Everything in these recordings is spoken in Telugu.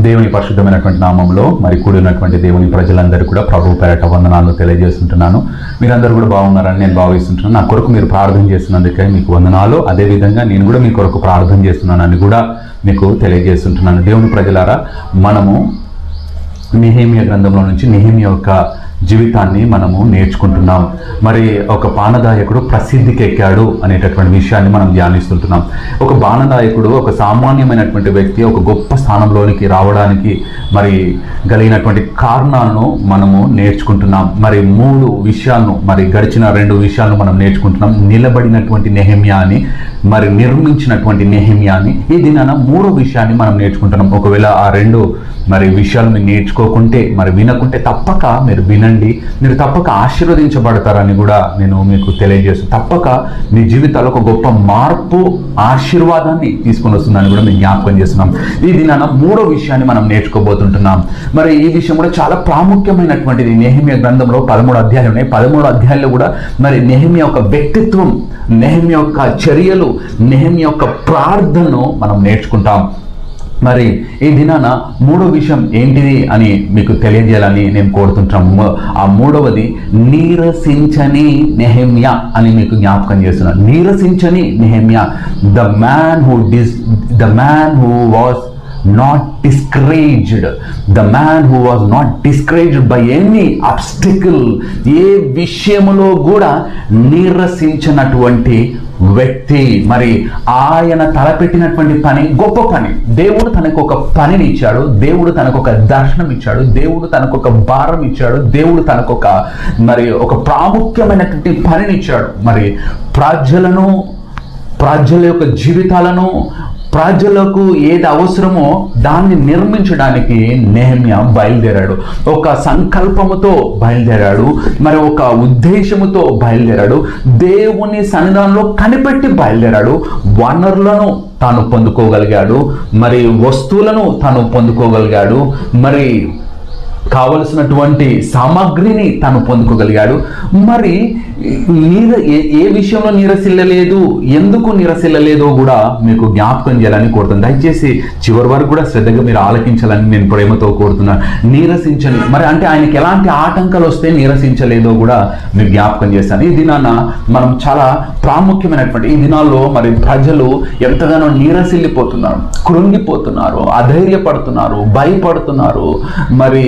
దేవుని పరిశుద్ధమైనటువంటి నామంలో మరి కూడినటువంటి దేవుని ప్రజలందరూ కూడా ప్రభు పేరట వందనాలను తెలియజేస్తుంటున్నాను. మీరందరూ కూడా బాగున్నారని నేను భావిస్తుంటున్నాను. నా కొరకు మీరు ప్రార్థన చేస్తున్నందుకే మీకు వందనాలు. అదేవిధంగా నేను కూడా మీ కొరకు ప్రార్థన చేస్తున్నానని కూడా మీకు తెలియజేస్తుంటున్నాను. దేవుని ప్రజలారా, మనము నెహెమ్యా గ్రంథంలో నుంచి నెహెమ్యా యొక్క జీవితాన్ని మనము నేర్చుకుంటున్నాం. మరి ఒక బాణదాయకుడు ప్రసిద్ధికి ఎక్కాడు అనేటటువంటి విషయాన్ని మనం ధ్యానిస్తుంటున్నాం. ఒక బాణదాయకుడు ఒక సామాన్యమైనటువంటి వ్యక్తి ఒక గొప్ప స్థానంలోనికి రావడానికి మరి కలిగినటువంటి కారణాలను మనము నేర్చుకుంటున్నాం. మరి 3 విషయాలను, మరి గడిచిన 2 విషయాలను మనం నేర్చుకుంటున్నాం. నిలబడినటువంటి నెహెమ్యా అని, మరి నిర్మించినటువంటి నెహెమ్యా అని. ఈ దినాన 3వ విషయాన్ని మనం నేర్చుకుంటున్నాం. ఒకవేళ ఆ 2 మరి విషయాలు మీరు నేర్చుకోకుంటే, మరి వినకుంటే తప్పక మీరు వినండి. మీరు తప్పక ఆశీర్వదించబడతారని కూడా నేను మీకు తెలియజేస్తాను. తప్పక మీ జీవితాల్లో ఒక గొప్ప మార్పు, ఆశీర్వాదాన్ని తీసుకొని వస్తుందని కూడా మేము జ్ఞాపకం చేస్తున్నాం. ఈ దినాన 3వ విషయాన్ని మనం నేర్చుకోబోతుంటున్నాం. మరి ఈ విషయం కూడా చాలా ప్రాముఖ్యమైనటువంటిది. నెహెమ్యా గ్రంథంలో 13 అధ్యాయాలు ఉన్నాయి. 13 అధ్యాయాల్లో కూడా మరి నెహెమ్యా యొక్క వ్యక్తిత్వం, నెహెమ్యా యొక్క చర్యలు, నెహెమ్యా యొక్క ప్రార్థనను మనం నేర్చుకుంటాం. మరి ఈ దినాన 3వ విషయం ఏంటిది అని మీకు తెలియజేయాలని నేను కోరుతుంటాము. ఆ 3వది నీరసించని నెహెమ్యా అని మీకు జ్ఞాపకం చేస్తున్నాను. నీరసించని నెహెమ్యా, the man who was not discouraged, the man who was not discouraged by any obstacle, ఏ విషయములో కూడా నీరసించినటువంటి వ్యక్తి. మరి ఆయన తలపెట్టినటువంటి పని గొప్ప పని. దేవుడు తనకు ఒక పనిని ఇచ్చాడు, దేవుడు తనకు ఒక దర్శనం ఇచ్చాడు, దేవుడు తనకు ఒక భారం ఇచ్చాడు, దేవుడు తనకు ఒక ప్రాముఖ్యమైనటువంటి పనిని ఇచ్చాడు. మరి ప్రజల యొక్క జీవితాలను, ప్రజలకు ఏది అవసరమో దాన్ని నిర్మించడానికి నెహెమ్యా బయలుదేరాడు. ఒక సంకల్పముతో బయలుదేరాడు, మరి ఒక ఉద్దేశముతో బయలుదేరాడు. దేవుని సన్నిధానంలో కనిపెట్టి బయలుదేరాడు. వనరులను తాను పొందుకోగలిగాడు, మరి వస్తువులను తాను పొందుకోగలిగాడు, మరి కావలసినటువంటి సామాగ్రిని తాను పొందుకోగలిగాడు. మరి ఏ విషయంలో నీరసిల్లలేదు, ఎందుకు నీరసిల్లలేదో కూడా మీకు జ్ఞాపకం చేయాలని కోరుతున్నాను. దయచేసి చివరి వరకు కూడా శ్రద్ధగా మీరు ఆలకించాలని నేను ప్రేమతో కోరుతున్నాను. నీరసించని, మరి అంటే ఆయనకి ఎలాంటి ఆటంకాలు వస్తే నీరసించలేదో కూడా మీకు జ్ఞాపకం చేస్తాను. ఈ దినాన మనం చాలా ప్రాముఖ్యమైనటువంటి ఈ దినాల్లో మరి ప్రజలు ఎంతగానో నీరసిల్లిపోతున్నారు, కృంగిపోతున్నారు, అధైర్యపడుతున్నారు, భయపడుతున్నారు, మరి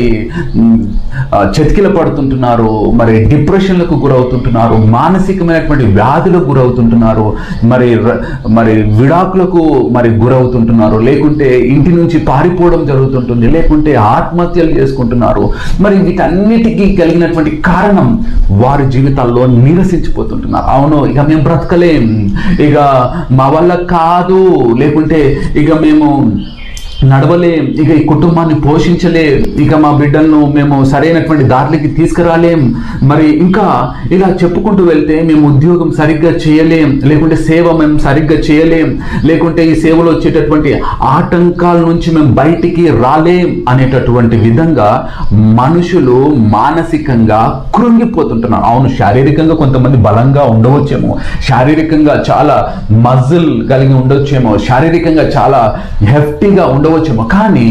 చతికిల పడుతుంటున్నారు, మరి డిప్రెషన్లకు గురవుతుంటున్నారు, మానసికమైనటువంటి వ్యాధులకు గురవుతుంటున్నారు, మరి విడాకులకు మరి గురవుతుంటున్నారు, లేకుంటే ఇంటి నుంచి పారిపోవడం జరుగుతుంటుంది, లేకుంటే ఆత్మహత్యలు చేసుకుంటున్నారు. మరి వీటన్నిటికీ కలిగినటువంటి కారణం వారి జీవితాల్లో నీరసించిపోతుంటున్నారు. అవును, ఇక మేము బ్రతకలేం, ఇక మా వల్ల కాదు, లేకుంటే ఇక మేము నడవలేం, ఇక ఈ కుటుంబాన్ని పోషించలేం, ఇక మా బిడ్డలను మేము సరైనటువంటి దారిలోకి తీసుకురాలేం, మరి ఇంకా ఇలా చెప్పుకుంటూ వెళ్తే మేము ఉద్యోగం సరిగ్గా చేయలేం, లేకుంటే సేవ మేము సరిగ్గా చేయలేం, లేకుంటే ఈ సేవలో వచ్చేటటువంటి ఆటంకాల నుంచి మేము బయటికి రాలేం అనేటటువంటి విధంగా మనుషులు మానసికంగా కృంగిపోతుంటున్నారు. అవును, శారీరకంగా కొంతమంది బలంగా ఉండవచ్చేమో, శారీరకంగా చాలా మజిల్ కలిగి ఉండొచ్చేమో, శారీరకంగా చాలా హెఫ్టీగా ఉండవచ్చేమో, కానీ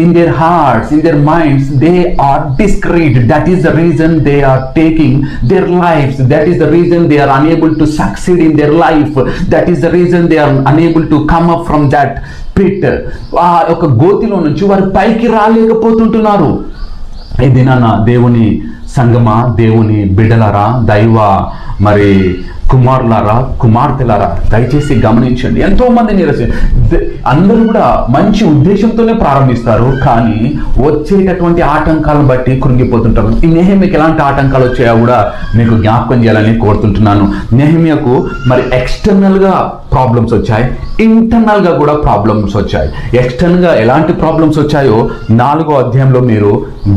in their hearts, in their minds, they are discouraged. That is the reason they are taking their lives. That is the reason they are unable to succeed in their life. That is the reason they are unable to come up from that pit. ఆ ఒక గోతిలో నుంచి వారు పైకి రాలేకపోతుంటున్నారు. ఈ దినాన దేవుని సంగమా, దేవుని బిడ్డలారా, దైవ మరి కుమారులారా, కుమార్తెలారా, దయచేసి గమనించండి. ఎంతో మంది అందరూ కూడా మంచి ఉద్దేశంతోనే ప్రారంభిస్తారు, కానీ వచ్చేటటువంటి ఆటంకాలను బట్టి కృంగిపోతుంటారు. ఈ నెహెమ్యాకి ఎలాంటి ఆటంకాలు వచ్చాయో కూడా మీకు జ్ఞాపకం చేయాలని కోరుతుంటున్నాను. నెహెమ్యాకు మరి ఎక్స్టర్నల్గా ప్రాబ్లమ్స్ వచ్చాయి, ఇంటర్నల్గా కూడా ప్రాబ్లమ్స్ వచ్చాయి. ఎక్స్టర్నల్గా ఎలాంటి ప్రాబ్లమ్స్ వచ్చాయో 4వ అధ్యాయంలో మీరు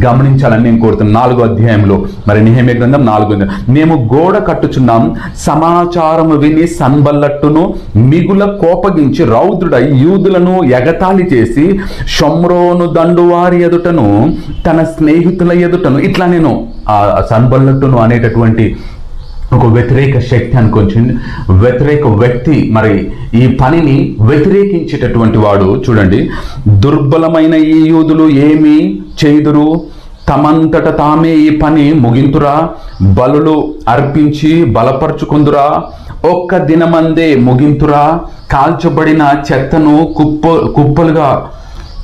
గమనించాలని నేను కోరుతున్నాను. 4వ అధ్యాయంలో మరి నెహెమ్యా గ్రంథం 4వ, మేము గోడ కట్టుచున్నాం, సమాచారము విని సన్బల్లట్టును మిగుల కోపగించి రౌద్రుడై యూదులను ఎగతాళి చేసి షోమ్రోను దండువారి ఎదుటను తన స్నేహితుల ఎదుటను, ఇట్లా నేను సన్బల్లట్టును అనేటటువంటి ఒక వ్యతిరేక శక్తి అనుకోండి, వ్యతిరేక వ్యక్తి మరి ఈ పనిని వ్యతిరేకించేటటువంటి వాడు. చూడండి, దుర్బలమైన ఈ యూదులు ఏమి చేయుదురు, తమంతట తామే ఈ పని ముగింతురా, బలులు అర్పించి బలపరుచుకుందురా, ఒక్క దినమందే ముగింతురా, కాల్చబడిన చెత్తను కుప్పలుగా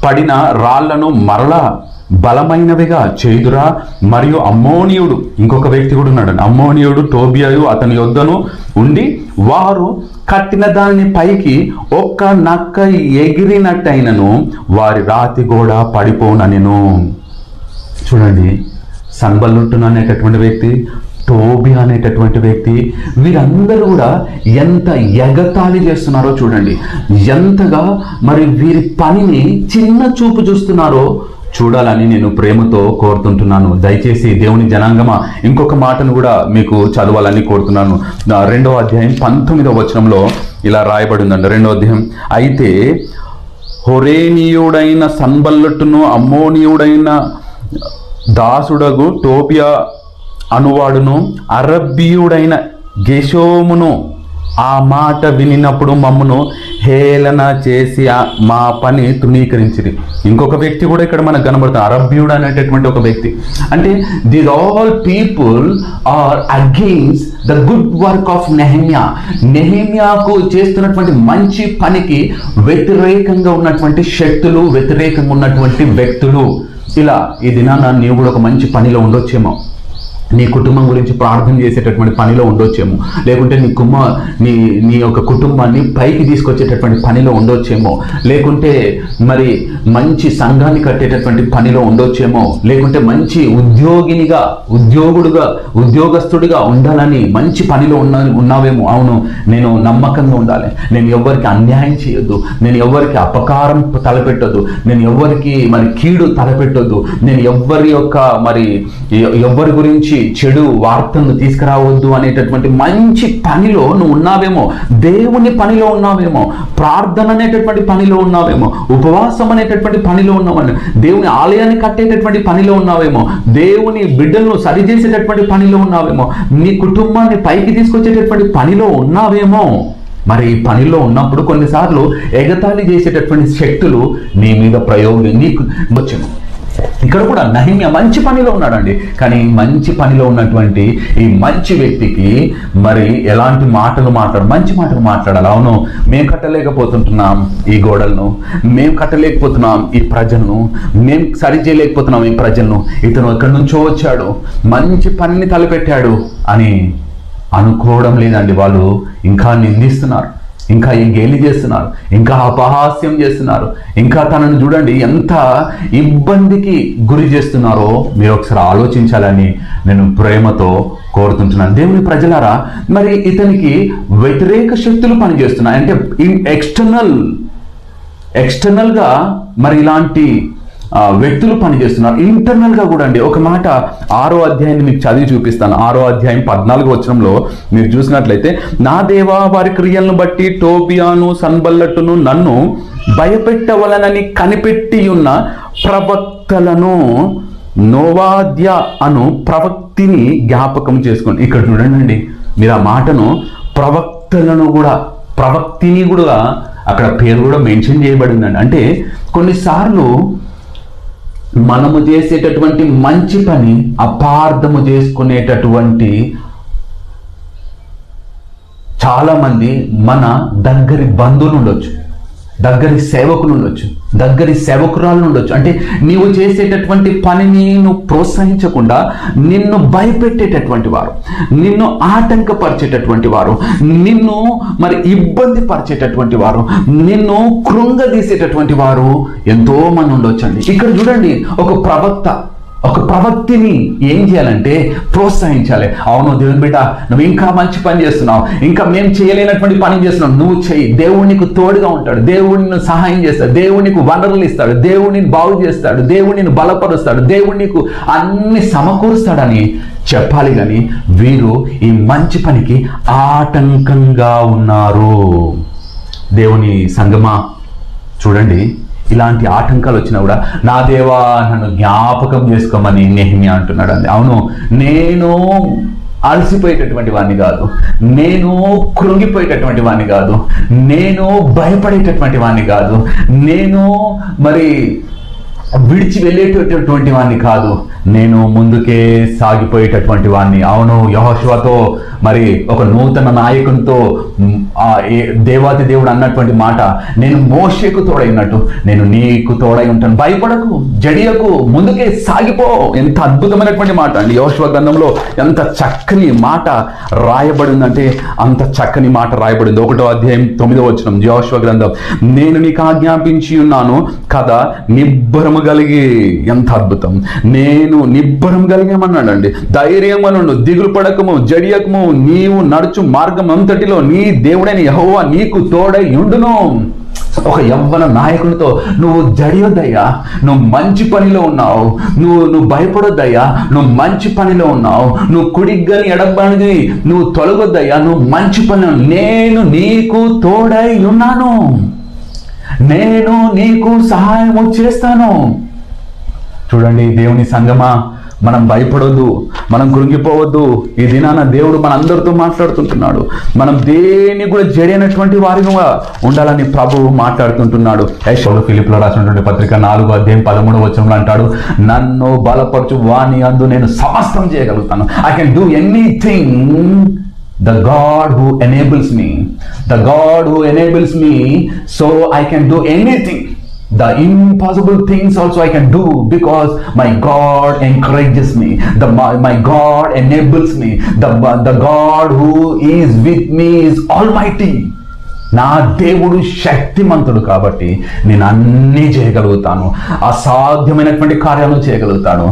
పడిన రాళ్లను మరలా బలమైనవిగా చేయుదురా. మరియు అమ్మోనీయుడు, ఇంకొక వ్యక్తి కూడా ఉన్నాడు, అమ్మోనీయుడు టోబియాయు అతని యొద్దను ఉండి వారు కట్టిన దానిని పైకి ఒక్క నక్క ఎగిరినట్టయినను వారి రాతి కూడా పడిపోనెను. చూడండి, సన్బల్లుట్టును అనేటటువంటి వ్యక్తి, టోబియా అనేటటువంటి వ్యక్తి, వీరందరూ కూడా ఎంత ఎగతాళి చేస్తున్నారో చూడండి, ఎంతగా మరి వీరి పనిని చిన్న చూపు చూస్తున్నారో చూడాలని నేను ప్రేమతో కోరుతుంటున్నాను. దయచేసి దేవుని జనాంగమా, ఇంకొక మాటను కూడా మీకు చదవాలని కోరుతున్నాను. 2వ అధ్యాయం 19వ వచనంలో ఇలా రాయబడి ఉందండి. 2వ అధ్యాయం, అయితే హొరేనీయుడైన సన్బల్లట్టును అమ్మోనీయుడైన దాసుడగు టోబియా అనువాడును అరబ్బీయుడైన గెషోమును ఆ మాట వినినప్పుడు మమ్మను హేళన చేసి మా పని తృణీకరించింది. ఇంకొక వ్యక్తి కూడా ఇక్కడ మనకు కనబడుతుంది, అరబ్బీయుడు అనేటటువంటి ఒక వ్యక్తి. అంటే these all people are against the good work of నెహెమ్యా. నెహెమ్యాకు చేస్తున్నటువంటి మంచి పనికి వ్యతిరేకంగా ఉన్నటువంటి శక్తులు, వ్యతిరేకంగా ఉన్నటువంటి వ్యక్తులు. ఇలా ఈ దినాన నీవు కూడా ఒక మంచి పనిలో ఉండొచ్చేమో, నీ కుటుంబం గురించి ప్రార్థన చేసేటటువంటి పనిలో ఉండొచ్చేమో, లేకుంటే నీ యొక్క కుటుంబాన్ని పైకి తీసుకొచ్చేటటువంటి పనిలో ఉండొచ్చేమో, లేకుంటే మరి మంచి సంఘాన్ని కట్టేటటువంటి పనిలో ఉండొచ్చేమో, లేకుంటే మంచి ఉద్యోగస్తుడిగా ఉండాలని మంచి పనిలో ఉన్నావేమో. అవును, నేను నమ్మకంగా ఉండాలి, నేను ఎవ్వరికి అన్యాయం చేయొద్దు, నేను ఎవ్వరికి అపకారం తలపెట్టొద్దు, నేను ఎవ్వరికి మరి కీడు తలపెట్టొద్దు, నేను ఎవ్వరి గురించి చెడు వార్తలను తీసుకురావద్దు అనేటటువంటి మంచి పనిలో నువ్వు ఉన్నావేమో, దేవుని పనిలో ఉన్నావేమో, ప్రార్థన అనేటటువంటి పనిలో ఉన్నావేమో, ఉపవాసం అనేటటువంటి పనిలో ఉన్నావేమో, దేవుని ఆలయాన్ని కట్టేటటువంటి పనిలో ఉన్నావేమో, దేవుని బిడ్డలను సరిచేసేటటువంటి పనిలో ఉన్నావేమో, నీ కుటుంబాన్ని పైకి తీసుకొచ్చేటటువంటి పనిలో ఉన్నావేమో. మరి ఈ పనిలో ఉన్నప్పుడు కొన్నిసార్లు ఎగతాళి చేసేటటువంటి శక్తులు నీ మీద నీకు వచ్చేమో. ఇక్కడ కూడా నెహెమ్యా మంచి పనిలో ఉన్నాడండి, కానీ మంచి పనిలో ఉన్నటువంటి ఈ మంచి వ్యక్తికి మరి ఎలాంటి మంచి మాటలు మాట్లాడాలి. అవును, మేము కట్టలేకపోతుంటున్నాం ఈ గోడలను, మేము కట్టలేకపోతున్నాం ఈ ప్రజలను, మేము సరి చేయలేకపోతున్నాం ఈ ప్రజలను, ఇతను ఎక్కడి నుంచో వచ్చాడు, మంచి పనిని తలపెట్టాడు అని అనుకోవడం లేదండి. వాళ్ళు ఇంకా నిందిస్తున్నారు, ఇంకా ఈ గేలి చేస్తున్నారు, ఇంకా అపహాస్యం చేస్తున్నారు, ఇంకా తనను చూడండి ఎంత ఇబ్బందికి గురి చేస్తున్నారో మీరు ఒకసారి ఆలోచించాలని నేను ప్రేమతో కోరుతుంటున్నాను. దేవుని ప్రజలారా, మరి ఇతనికి వ్యతిరేక శక్తులు పనిచేస్తున్నాయి. అంటే ఎక్స్టర్నల్గా మరి ఇలాంటి వ్యక్తులు పనిచేస్తున్నారు, ఇంటర్నల్గా కూడా అండి. ఒక మాట 6వ అధ్యాయాన్ని మీకు చదివి చూపిస్తాను. 6వ అధ్యాయం 14వ వచనంలో మీరు చూసినట్లయితే, నా దేవా, వారి క్రియలను బట్టి టోబియాను సన్బల్లట్టును నన్ను భయపెట్టవలనని కనిపెట్టి ఉన్న ప్రవక్తలను నోవాద్య అను ప్రవక్తిని జ్ఞాపకం చేసుకోండి. ఇక్కడ చూడండి, మీరు ఆ మాటను ప్రవక్తిని కూడా అక్కడ పేరు కూడా మెన్షన్ చేయబడిందండి. అంటే కొన్నిసార్లు మనము చేసేటటువంటి మంచి పని అపార్థము చేసుకునేటటువంటి చాలామంది మన దగ్గరి బంధువులు ఉండొచ్చు, దగ్గరి సేవకులు ఉండొచ్చు, దగ్గరి సేవకురాలు ఉండొచ్చు. అంటే నీవు చేసేటటువంటి పనిని నువ్వు ప్రోత్సహించకుండా నిన్ను భయపెట్టేటటువంటి వారు, నిన్ను ఆటంకపరిచేటటువంటి వారు, నిన్ను మరి ఇబ్బంది పరిచేటటువంటి వారు, నిన్ను కృంగదీసేటటువంటి వారు ఎంతో మంది ఉండొచ్చండి. ఇక్కడ చూడండి, ఒక ప్రవక్తిని ఏం చేయాలంటే ప్రోత్సహించాలి. అవును దేవుని బిడ్డ, నువ్వు ఇంకా మంచి పని చేస్తున్నావు, ఇంకా మేము చేయలేనటువంటి పని చేస్తున్నావు, నువ్వు చెయ్యి, దేవుడు నీకు తోడుగా ఉంటాడు, దేవుడు నిన్ను సహాయం చేస్తాడు, దేవుడు నీకు వనరులు ఇస్తాడు, దేవుడు నిన్ను బాగు చేస్తాడు, దేవుడు నిన్ను బలపరుస్తాడు, దేవుడు నీకు అన్ని సమకూరుస్తాడని చెప్పాలి. కానీ వీరు ఈ మంచి పనికి ఆటంకంగా ఉన్నారు. దేవుని సంగమా, చూడండి, ఇలాంటి ఆటంకాలు వచ్చినా కూడా నా దేవా నన్ను జ్ఞాపకం చేసుకోమని నెహెమ్యా అంటున్నాడు అండి. అవును, నేను అలసిపోయేటటువంటి వాడిని కాదు, నేను కృంగిపోయేటటువంటి వాడిని కాదు, నేను భయపడేటటువంటి వాడిని కాదు, నేను మరి విడిచి వెళ్ళేటటువంటి వాడిని కాదు, నేను ముందుకే సాగిపోయేటటువంటి వాడిని. అవును, యెహోషువతో మరి ఒక నూతన నాయకునితో దేవాతి దేవుడు అన్నటువంటి మాట, నేను మోషేకు తోడైనట్టు నేను నీకు తోడై ఉంటాను, భయపడకు, జడియకు, ముందుకే సాగిపో. ఎంత అద్భుతమైనటువంటి మాట అండి. యెహోషువ గ్రంథంలో ఎంత చక్కని మాట రాయబడిందంటే అంత చక్కని మాట రాయబడింది. 1వ అధ్యాయం 9వ వచనం యెహోషువ గ్రంథం, నేను నీకు ఆజ్ఞాపించి ఉన్నాను కదా, నిబ్బరము కలిగి. ఎంత అద్భుతం! నేను నిబ్బరం కలిగామన్నాడండి. ధైర్యము నుండు, దిగులు పడకము, జడియకము, నీవు నడుచు మార్గం అంతటిలో నీ దేవుడైన యెహోవా నీకు తోడై ఉండును. ఒక యవ్వన నాయకునితో నువ్వు జడియొద్దయ్యా, నువ్వు మంచి పనిలో ఉన్నావు, నువ్వు భయపడొద్దయ్యా, నువ్వు మంచి పనిలో ఉన్నావు, నువ్వు కుడిగ్గాని ఎడబ్బని నువ్వు తొలగొద్దయ్యా, నువ్వు మంచి పని, నేను నీకు తోడై ఉన్నాను, నేను నీకు సహాయము చేస్తాను. చూడండి దేవుని సంగమా, మనం భయపడొద్దు, మనం కృంగిపోవద్దు. ఈ దినాన దేవుడు మనందరితో మాట్లాడుతుంటున్నాడు. మనం దేన్ని కూడా జడైనటువంటి వారిగా ఉండాలని ప్రభువు మాట్లాడుతుంటున్నాడు. యెషయా ఫిలిప్పీయులకు రాసినటువంటి పత్రిక 4వ అధ్యాయం 13వ వచనంలో అంటాడు, నన్ను బలపరచు వాని యందు నేను సమస్తం చేయగలుగుతాను. I can do anything the God who enables me, the God who enables me, so I can do anything. The impossible things also I can do because my God encourages me. My God enables me. The God who is with me is almighty. నా దేవుడు శక్తిమంతుడు కాబట్టి నేను అన్నీ చేయగలుగుతాను, అసాధ్యమైనటువంటి కార్యాలను చేయగలుగుతాను.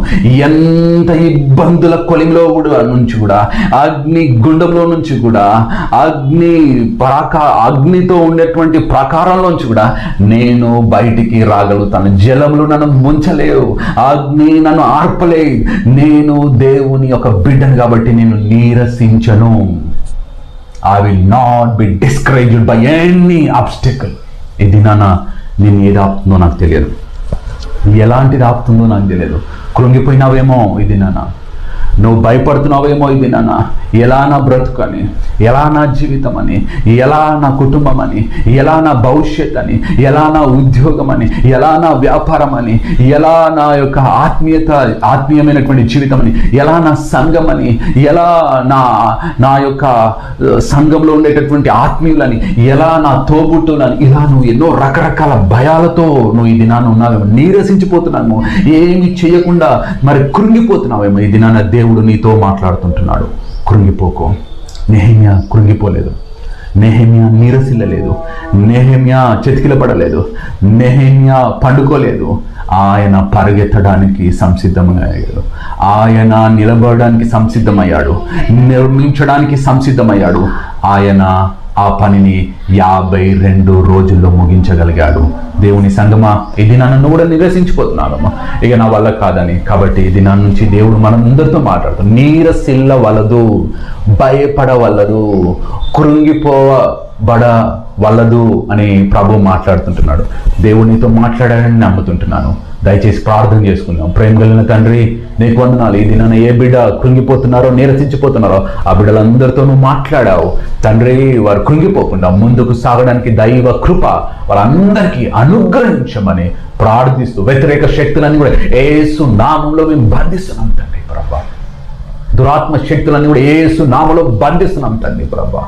ఎంత ఇబ్బందుల కొలిమిలో కూడా నుంచి కూడా, అగ్ని గుండంలో నుంచి కూడా, అగ్నితో ఉండేటువంటి ప్రాకారంలోంచి కూడా నేను బయటికి రాగలుగుతాను. జలములు నన్ను ముంచలేవు, అగ్ని నన్ను ఆర్పలేవు. నేను దేవుని యొక్క బిడ్డను కాబట్టి నేను నీరసించను. I will not be discouraged by any obstacle. ఇది నేను ఏది ఆపుతుందో నాకు తెలియదు, ఎలాంటిది ఆపుతుందో నాకు తెలియదు. కృంగిపోయినావేమో ఇది నువ్వు భయపడుతున్నావేమో ఇది ఎలా నా బ్రతుకని, ఎలా నా జీవితం అని, ఎలా నా కుటుంబం అని, ఎలా నా భవిష్యత్ అని, ఎలా నా ఉద్యోగం అని, ఎలా నా వ్యాపారం అని, ఎలా నా యొక్క ఆత్మీయమైనటువంటి జీవితం అని, ఎలా నా సంఘం అని, ఎలా నా యొక్క సంఘంలో ఉండేటటువంటి ఆత్మీయులని, ఎలా నా తోబుట్టులని, ఇలా నువ్వు ఎన్నో రకరకాల భయాలతో నువ్వు ఈ దినాన్ని ఉన్నావేమో, నీరసించిపోతున్నావేమో, ఏమి చేయకుండా మరి కృంగిపోతున్నావేమో. ఈ దినాన దేవుడు నీతో మాట్లాడుతుంటున్నాడు. కృంగిపోకో. నెహెమ్యా కృంగిపోలేదు, నెహెమ్యా నీరసిల్లలేదు, నెహెమ్యా చతికిలపడలేదు, నెహెమ్యా పండుకోలేదు. ఆయన పరిగెత్తడానికి సంసిద్ధమయ్యాడు, ఆయన నిలబడడానికి సంసిద్ధమయ్యాడు, నిర్మించడానికి సంసిద్ధమయ్యాడు. ఆయన ఆ పనిని 52 రోజుల్లో ముగించగలిగాడు. దేవుని సంగమా, ఇది నన్ను కూడా నిరసించిపోతున్నాడమ్మా, ఇక నా వల్ల కాదని. కాబట్టి ఇది నా నుంచి దేవుడు మనందరితో మాట్లాడుతాడు. నీరసిల్లవలదు, భయపడవలదు, కృంగిపోవబడవలదు అని ప్రభు మాట్లాడుతుంటున్నాడు. దేవుడు నీతో మాట్లాడాలని నమ్ముతుంటున్నాను. దయచేసి ప్రార్థన చేసుకుందాం. ప్రేమ కలిగిన తండ్రి, నీకు వందనాలు. ఈ దినాన ఏ బిడ్డ కృంగిపోతున్నారో, నీరసించిపోతున్నారో ఆ బిడ్డలందరితో నువ్వు మాట్లాడావు తండ్రి. వారు కృంగిపోకుండా ముందుకు సాగడానికి దైవ కృప వారందరికీ అనుగ్రహించమని ప్రార్థిస్తూ, వ్యతిరేక శక్తులన్నీ కూడా యేసు నామంలో మేము బంధిస్తున్నాం తండ్రి ప్రభా. దురాత్మ శక్తులన్నీ కూడా యేసు నామములో బంధిస్తున్నాం తండ్రి ప్రభా.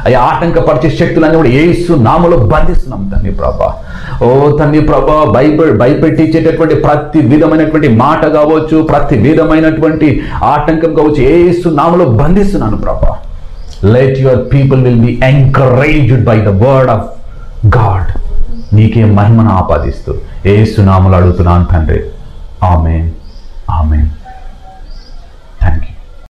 అయ్యా, ఆటంకపరిచే శక్తులన్నీ కూడా యేసు నామములో బంధిస్తున్నాం తండ్రి ప్రభా. ఓ తండ్రి ప్రభా, భయపెట్టించేటటువంటి ప్రతి విధమైనటువంటి మాట కావచ్చు, ప్రతి విధమైనటువంటి ఆటంకం కావచ్చు, యేసు నామములో బంధిస్తున్నాను ప్రభా. Let your people will be encouraged by the word of God. నీకే మహిమను ఆపాదిస్తూ యేసు నామములో అడుగుతున్నాను తండ్రి. ఆమేన్, ఆమేన్.